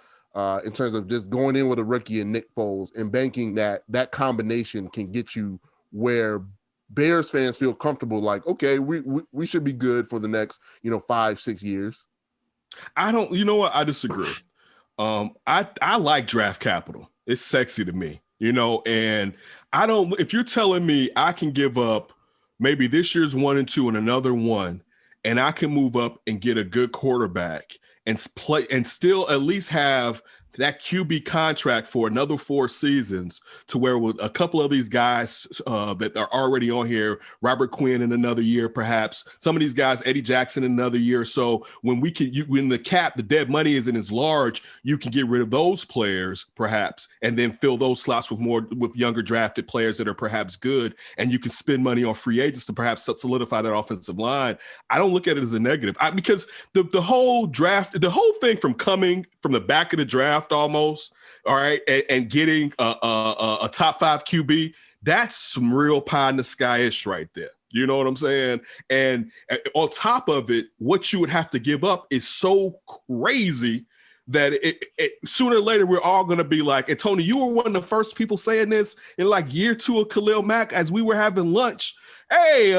in terms of just going in with a rookie and Nick Foles and banking that combination can get you where Bears fans feel comfortable, like, okay, we should be good for the next 5-6 years. I don't, I disagree. I like draft capital. It's sexy to me, and I don't, if you're telling me I can give up maybe this year's 1 and 2 and another one, and I can move up and get a good quarterback and play and still at least have that QB contract for another 4 seasons, to where with a couple of these guys that are already on here, Robert Quinn in another year, perhaps some of these guys, Eddie Jackson in another year. So when when the cap, the dead money isn't as large, you can get rid of those players perhaps, and then fill those slots with younger drafted players that are perhaps good. And you can spend money on free agents to perhaps solidify that offensive line. I don't look at it as a negative because the whole draft, the whole thing from coming from the back of the draft almost, all right, and getting a top 5 QB, that's some real pie in the sky-ish right there. You know what I'm saying? And on top of it, what you would have to give up is so crazy that it sooner or later we're all going to be like, and Tony, you were one of the first people saying this in like year 2 of Khalil Mack as we were having lunch. Hey,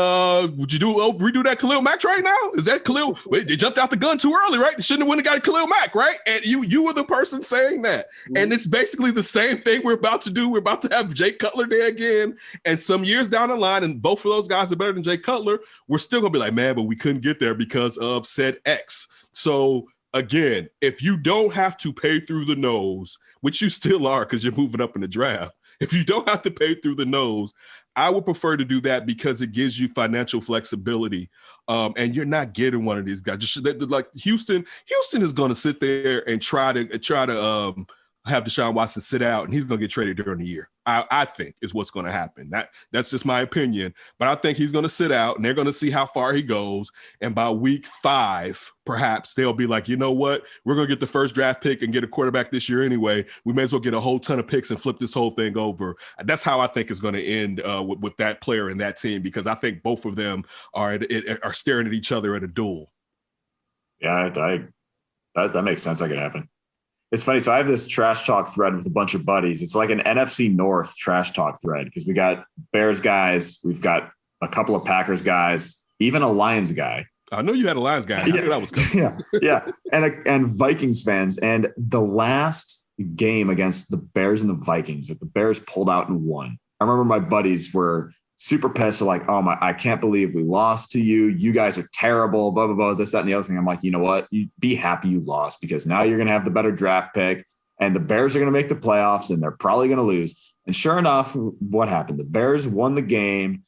would you redo that Khalil Mack trade now? Is that Khalil? Wait, they jumped out the gun too early, right? They shouldn't have went and got Khalil Mack, right? And you were the person saying that. Mm-hmm. And it's basically the same thing we're about to do. We're about to have Jay Cutler there again. And some years down the line, and both of those guys are better than Jay Cutler, we're still going to be like, man, but we couldn't get there because of said X. So again, if you don't have to pay through the nose, which you still are because you're moving up in the draft, if you don't have to pay through the nose, I would prefer to do that because it gives you financial flexibility. And you're not getting one of these guys. Just like Houston is going to sit there and try to have Deshaun Watson sit out and he's going to get traded during the year. I think is what's going to happen. That's just my opinion. But I think he's going to sit out and they're going to see how far he goes. And by week 5, perhaps they'll be like, you know what? We're going to get the first draft pick and get a quarterback this year anyway. We may as well get a whole ton of picks and flip this whole thing over. That's how I think it's going to end with that player and that team, because I think both of them are staring at each other at a duel. Yeah, that makes sense. That could happen. It's funny. So I have this trash talk thread with a bunch of buddies. It's like an NFC North trash talk thread because we got Bears guys. We've got a couple of Packers guys, even a Lions guy. I know you had a Lions guy. I knew that was coming. Yeah. And Vikings fans. And the last game against the Bears and the Vikings that the Bears pulled out and won. I remember my buddies were super pissed. Like, oh my, I can't believe we lost to you. You guys are terrible, blah, blah, blah, this, that, and the other thing. I'm like, you know what? You be happy you lost because now you're going to have the better draft pick and the Bears are going to make the playoffs and they're probably going to lose. And sure enough, what happened? The Bears won the game.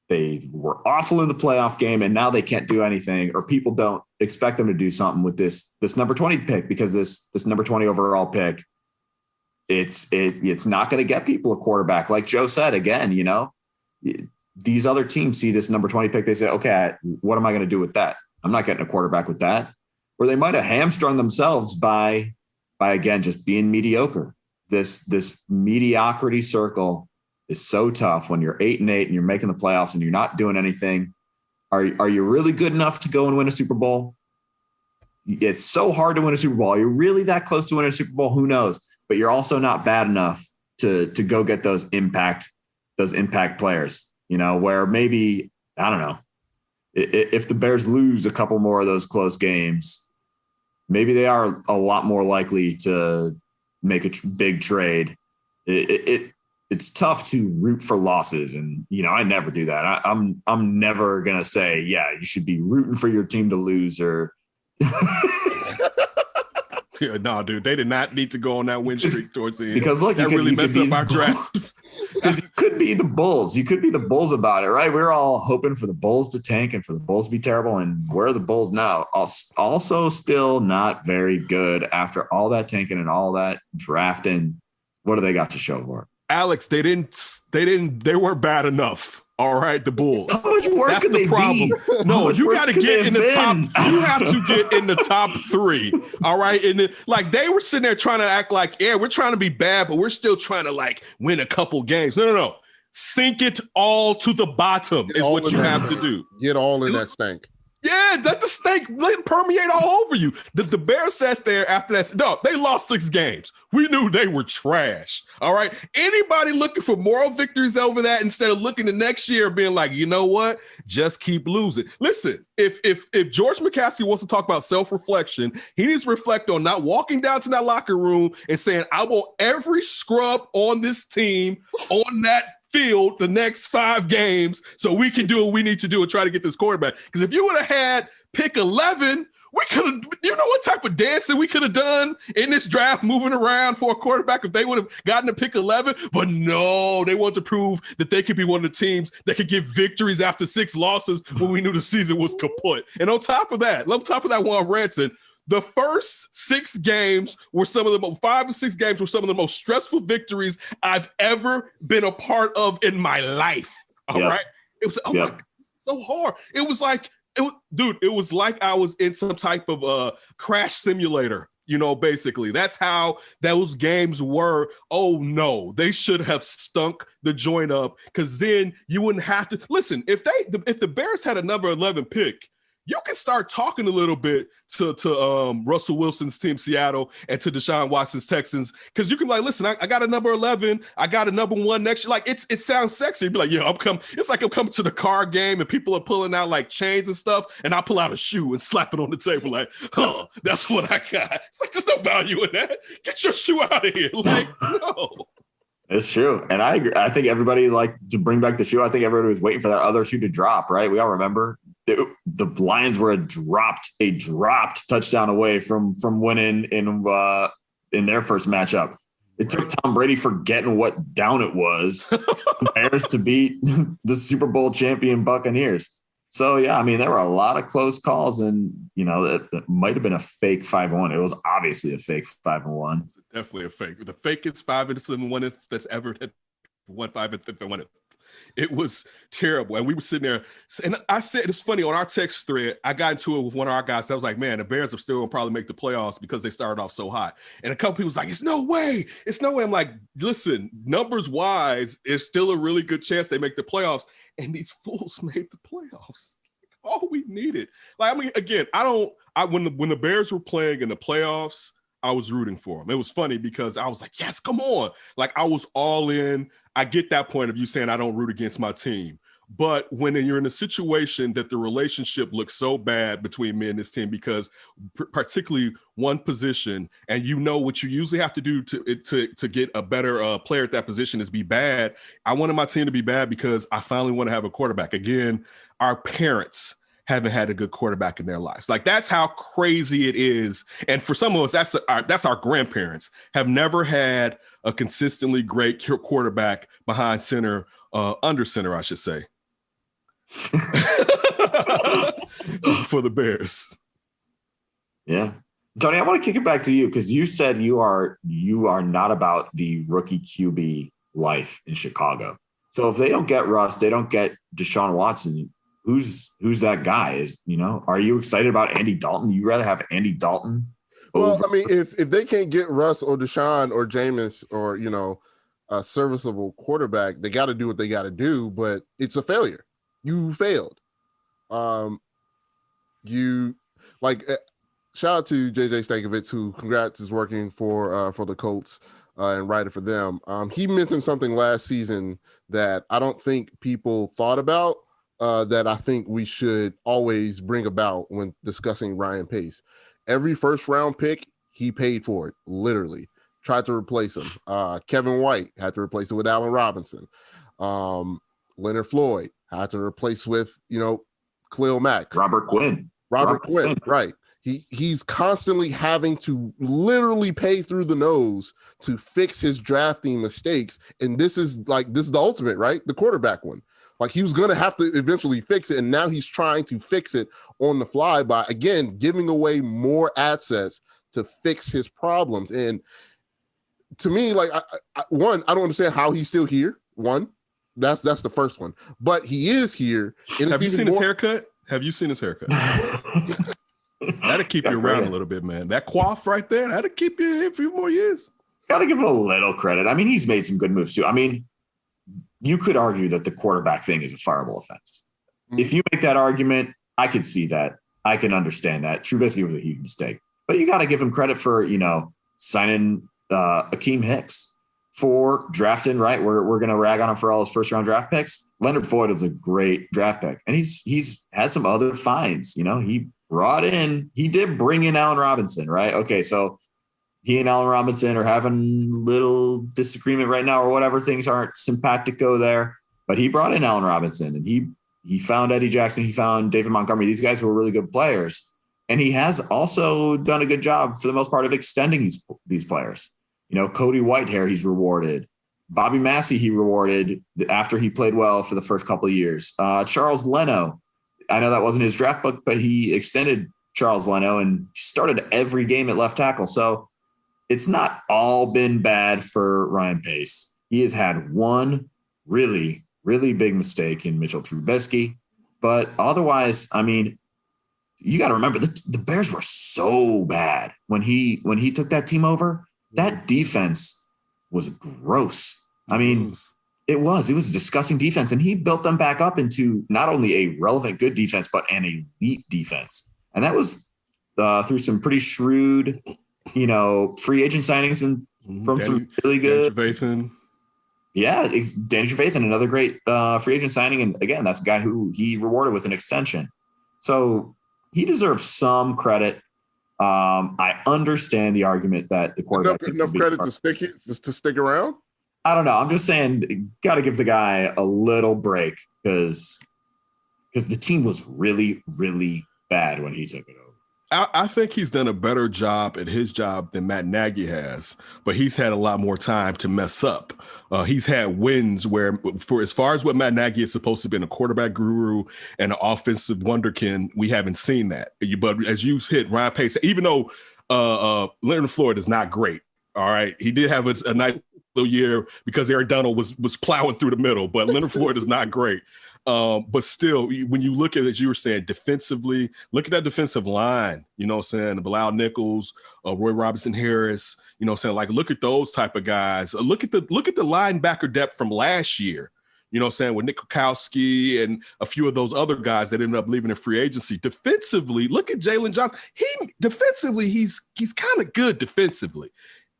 They were awful in the playoff game and now they can't do anything, or people don't expect them to do something with this number 20 pick, because this number 20 overall pick, it's not going to get people a quarterback. Like Joe said, again, you know, these other teams see this number 20 pick. They say, okay, what am I going to do with that? I'm not getting a quarterback with that. Or they might have hamstrung themselves by again, just being mediocre. This mediocrity circle is so tough when you're 8-8 and you're making the playoffs and you're not doing anything. Are you really good enough to go and win a Super Bowl? It's so hard to win a Super Bowl. Are you really that close to winning a Super Bowl? Who knows? But you're also not bad enough to go get those impact players, you know, where maybe, I don't know, if the Bears lose a couple more of those close games, maybe they are a lot more likely to make a big trade. It's tough to root for losses. And, you know, I never do that. I'm never going to say, yeah, you should be rooting for your team to lose or. Yeah, no, dude, they did not need to go on that win streak towards the end. Because look, that really messed up our draft. Because you could be the Bulls. You could be the Bulls about it, right? We're all hoping for the Bulls to tank and for the Bulls to be terrible. And where are the Bulls now? Also still not very good after all that tanking and all that drafting. What do they got to show for it? Alex, they weren't bad enough. All right, the Bulls. How much worse That's could the they problem. be? No, you got to get in the top. You have to get in the top 3. All right, and like they were sitting there trying to act like, yeah, we're trying to be bad, but we're still trying to like win a couple games. No. Sink it all to the bottom is what you have to do. Get all in that stank. Yeah, let the snake permeate all over you. The Bears sat there after that. No, they lost 6 games. We knew they were trash. All right. Anybody looking for moral victories over that instead of looking to next year being like, you know what? Just keep losing. Listen, if George McCaskey wants to talk about self-reflection, he needs to reflect on not walking down to that locker room and saying, I want every scrub on this team on that field the next 5 games so we can do what we need to do and try to get this quarterback. Because if you would have had pick 11, we could have, you know what type of dancing we could have done in this draft moving around for a quarterback if they would have gotten to pick 11. But no, they want to prove that they could be one of the teams that could get victories after 6 losses when we knew the season was kaput. And on top of that, while I'm ranting, the first 6 games were 5 or 6 games were some of the most stressful victories I've ever been a part of in my life. All right. It was, my God, so hard. It was like I was in some type of crash simulator, you know, basically. That's how those games were. Oh no, they should have stunk the joint up, because then you wouldn't have to listen. If the Bears had a number 11 pick, you can start talking a little bit to Russell Wilson's team, Seattle, and to Deshaun Watson's Texans, because you can be like, listen, I got a number 11, I got a number 1 next year. Like it sounds sexy. You'd be like, yeah, it's like I'm coming to the card game and people are pulling out like chains and stuff, and I pull out a shoe and slap it on the table like, oh, that's what I got. It's like there's no value in that. Get your shoe out of here. Like, no. It's true. And I agree. I think everybody, like, to bring back the shoe, I think everybody was waiting for that other shoe to drop, right? We all remember the Lions were a dropped touchdown away from winning in their first matchup. It took Tom Brady forgetting what down it was, the Bears to beat the Super Bowl champion Buccaneers. So, yeah, I mean, there were a lot of close calls, and, it might have been a fake 5-1. It was obviously a fake 5-1. Definitely a fake. The fakest 5-1 that's ever won 5-1. It was terrible. And we were sitting there, and I said, it's funny, on our text thread, I got into it with one of our guys. I was like, man, the Bears are still going to probably make the playoffs because they started off so hot. And a couple people was like, it's no way. I'm like, listen, numbers wise, it's still a really good chance they make the playoffs. And these fools made the playoffs. All we needed. Like, I mean, again, when the Bears were playing in the playoffs, I was rooting for them. It was funny because I was like, yes, come on. Like, I was all in. I get that point of you saying I don't root against my team. But when you're in a situation that the relationship looks so bad between me and this team, because particularly one position, and what you usually have to do to get a better player at that position is be bad. I wanted my team to be bad because I finally want to have a quarterback. Again, our parents haven't had a good quarterback in their lives. Like, that's how crazy it is. And for some of us, that's our grandparents have never had a consistently great quarterback behind center, under center, I should say, for the Bears. Yeah. Tony, I want to kick it back to you because you said you are not about the rookie QB life in Chicago. So if they don't get Russ, they don't get Deshaun Watson, who's that guy? Are you excited about Andy Dalton? You rather have Andy Dalton? Well, I mean, if they can't get Russ or Deshaun or Jameis or, a serviceable quarterback, they got to do what they got to do, but it's a failure. You failed. Shout out to JJ Stankovic, who congrats is working for the Colts and writing for them. He mentioned something last season that I don't think people thought about, that I think we should always bring about when discussing Ryan Pace. Every first round pick, he paid for it, literally. Tried to replace him. Kevin White had to replace it with Allen Robinson. Leonard Floyd had to replace with, Khalil Mack. Robert Quinn, right. He's constantly having to literally pay through the nose to fix his drafting mistakes. And this is the ultimate, right? The quarterback one. Like, he was going to have to eventually fix it, and now he's trying to fix it on the fly by, again, giving away more assets to fix his problems. And to me, like, I don't understand how he's still here. One, that's the first one. But he is here. And Have you seen his haircut? That'll keep you around a little bit, man. That coif right there, that'll keep you here for a few more years. Got to give him a little credit. I mean, he's made some good moves, too. I mean, you could argue that the quarterback thing is a fireable offense. Mm-hmm. If you make that argument, I could see that. I can understand that. Trubisky was a huge mistake. But you got to give him credit for, signing Akeem Hicks, for drafting, right? We're going to rag on him for all his first-round draft picks. Leonard Floyd is a great draft pick. And he's had some other finds. He did bring in Allen Robinson, right? Okay, so he and Allen Robinson are having a little disagreement right now or whatever. Things aren't simpatico there. But he brought in Allen Robinson, and he found Eddie Jackson. He found David Montgomery. These guys were really good players. And he has also done a good job, for the most part, of extending these players. Cody Whitehair, he's rewarded. Bobby Massey, he rewarded after he played well for the first couple of years. Charles Leno, I know that wasn't his draft book, but he extended Charles Leno and started every game at left tackle. So it's not all been bad for Ryan Pace. He has had one really, really big mistake in Mitchell Trubisky. But otherwise, I mean, you got to remember the Bears were so bad when he took that team over. That defense was gross. I mean, it was a disgusting defense, and he built them back up into not only a relevant good defense, but an elite defense. And that was through some pretty shrewd, free agent signings and from some really good. Danny Trevathan. Yeah, Danny Trevathan, another great free agent signing. And again, that's a guy who he rewarded with an extension. So he deserves some credit. I understand the argument that the quarterback enough credit to stick around. I don't know. I'm just saying, got to give the guy a little break because the team was really, really bad when he took it over. I think he's done a better job at his job than Matt Nagy has, but he's had a lot more time to mess up. He's had wins where, for as far as what Matt Nagy is supposed to be, a quarterback guru and an offensive wonderkin, we haven't seen that. But as you hit, Ryan Pace, even though Leonard Floyd is not great, all right, he did have a nice little year because Aaron Donald was plowing through the middle, but Leonard Floyd is not great. But still, when you look at it, as you were saying, defensively, look at that defensive line, you know what I'm saying? Bilal Nichols, Roy Robinson Harris, you know what I'm saying? Like, look at those type of guys. Look at the linebacker depth from last year, you know what I'm saying? With Nick Kwiatkowski and a few of those other guys that ended up leaving in free agency. Defensively, look at Jalen Johnson. He's kind of good defensively.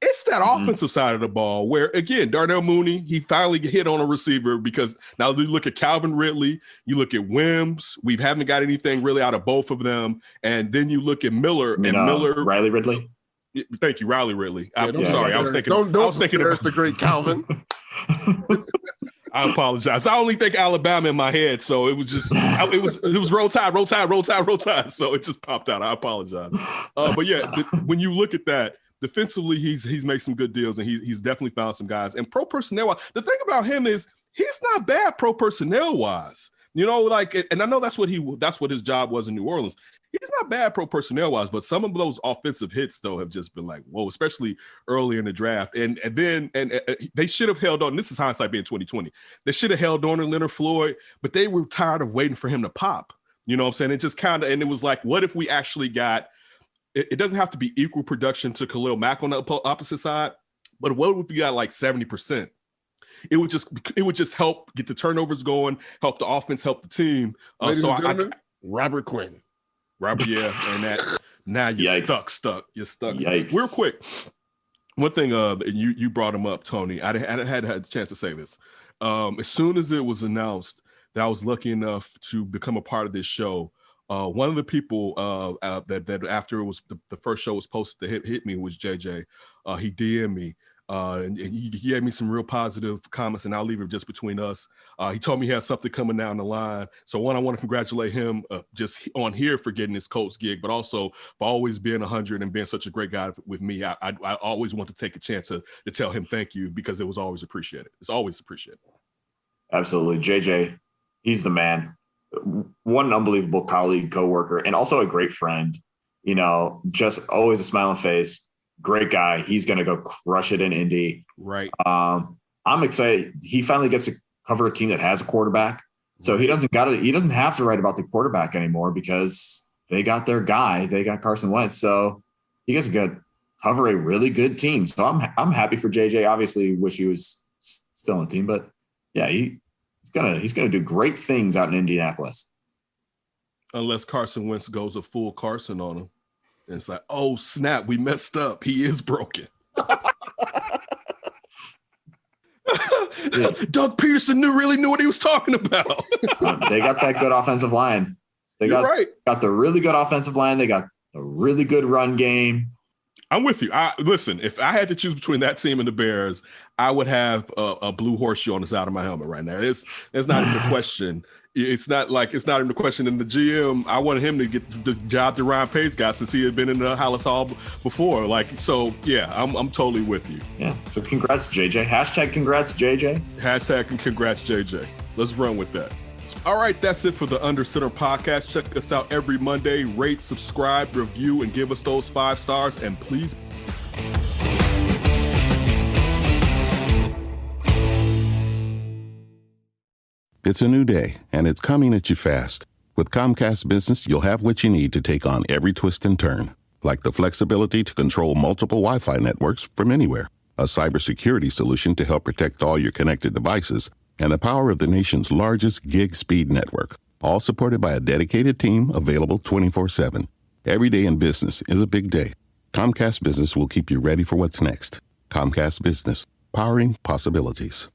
It's that offensive side of the ball where, again, Darnell Mooney, he finally hit on a receiver because now you look at Calvin Ridley, you look at Wims, we haven't got anything really out of both of them. And then you look at Miller Miller. Riley Ridley. Thank you, Riley Ridley. I'm Yeah, sorry. I was thinking don't about the great Calvin. I apologize. I only think Alabama in my head, so it was just it was roll tide. So it just popped out. I apologize. But yeah, when you look at that, defensively, he's made some good deals, and he's definitely found some guys. And pro personnel wise, the thing about him is he's not bad pro personnel wise. You know, like, and I know that's what his job was in New Orleans. He's not bad pro personnel wise, but some of those offensive hits though have just been like, whoa, especially early in the draft. And then they should have held on. This is hindsight being 2020. They should have held on to Leonard Floyd, but they were tired of waiting for him to pop. You know what I'm saying? It just kind of, and it was like, what if we actually got? It doesn't have to be equal production to Khalil Mack on the opposite side, but what if we got like 70%? It would just help get the turnovers going, help the offense, help the team. Ladies and gentlemen, Robert Quinn. Robert, yeah, and that now you're stuck. You're stuck. Yikes. Real quick, one thing you brought him up, Tony. I had a chance to say this. As soon as it was announced that I was lucky enough to become a part of this show, one of the people that after it was the first show was posted to hit me was JJ. He DM'd me and he gave me some real positive comments, and I'll leave it just between us. He told me he had something coming down the line. So one, I want to congratulate him just on here for getting his Colts gig, but also for always being 100 and being such a great guy with me. I always want to take a chance to tell him thank you because it was always appreciated. It's always appreciated. Absolutely. JJ, he's the man. One unbelievable colleague, coworker, and also a great friend. You know, just always a smiling face. Great guy. He's going to go crush it in Indy. Right. I'm excited. He finally gets to cover a team that has a quarterback, so he doesn't have to write about the quarterback anymore because they got their guy. They got Carson Wentz, so he gets to cover a really good team. So I'm happy for JJ. Obviously, wish he was still on the team, but yeah, he's gonna do great things out in Indianapolis. Unless Carson Wentz goes a full Carson on him. And it's like, oh, snap, we messed up. He is broken. Yeah. Doug Peterson really knew what he was talking about. They got that good offensive line. They got the really good offensive line. They got a really good run game. I'm with you. Listen, if I had to choose between that team and the Bears, I would have a blue horseshoe on the side of my helmet right now. It's not even a question. It's not even a question. And the GM, I wanted him to get the job that Ryan Pace got since he had been in the Hallis Hall before. So yeah, I'm totally with you. Yeah. So congrats, JJ. Hashtag congrats, JJ. Hashtag congrats, JJ. Let's run with that. All right, that's it for the Under Center podcast. Check us out every Monday. Rate, subscribe, review, and give us those 5 stars. And please. It's a new day, and it's coming at you fast. With Comcast Business, you'll have what you need to take on every twist and turn, like the flexibility to control multiple Wi-Fi networks from anywhere, a cybersecurity solution to help protect all your connected devices, and the power of the nation's largest gig speed network, all supported by a dedicated team available 24/7. Every day in business is a big day. Comcast Business will keep you ready for what's next. Comcast Business, powering possibilities.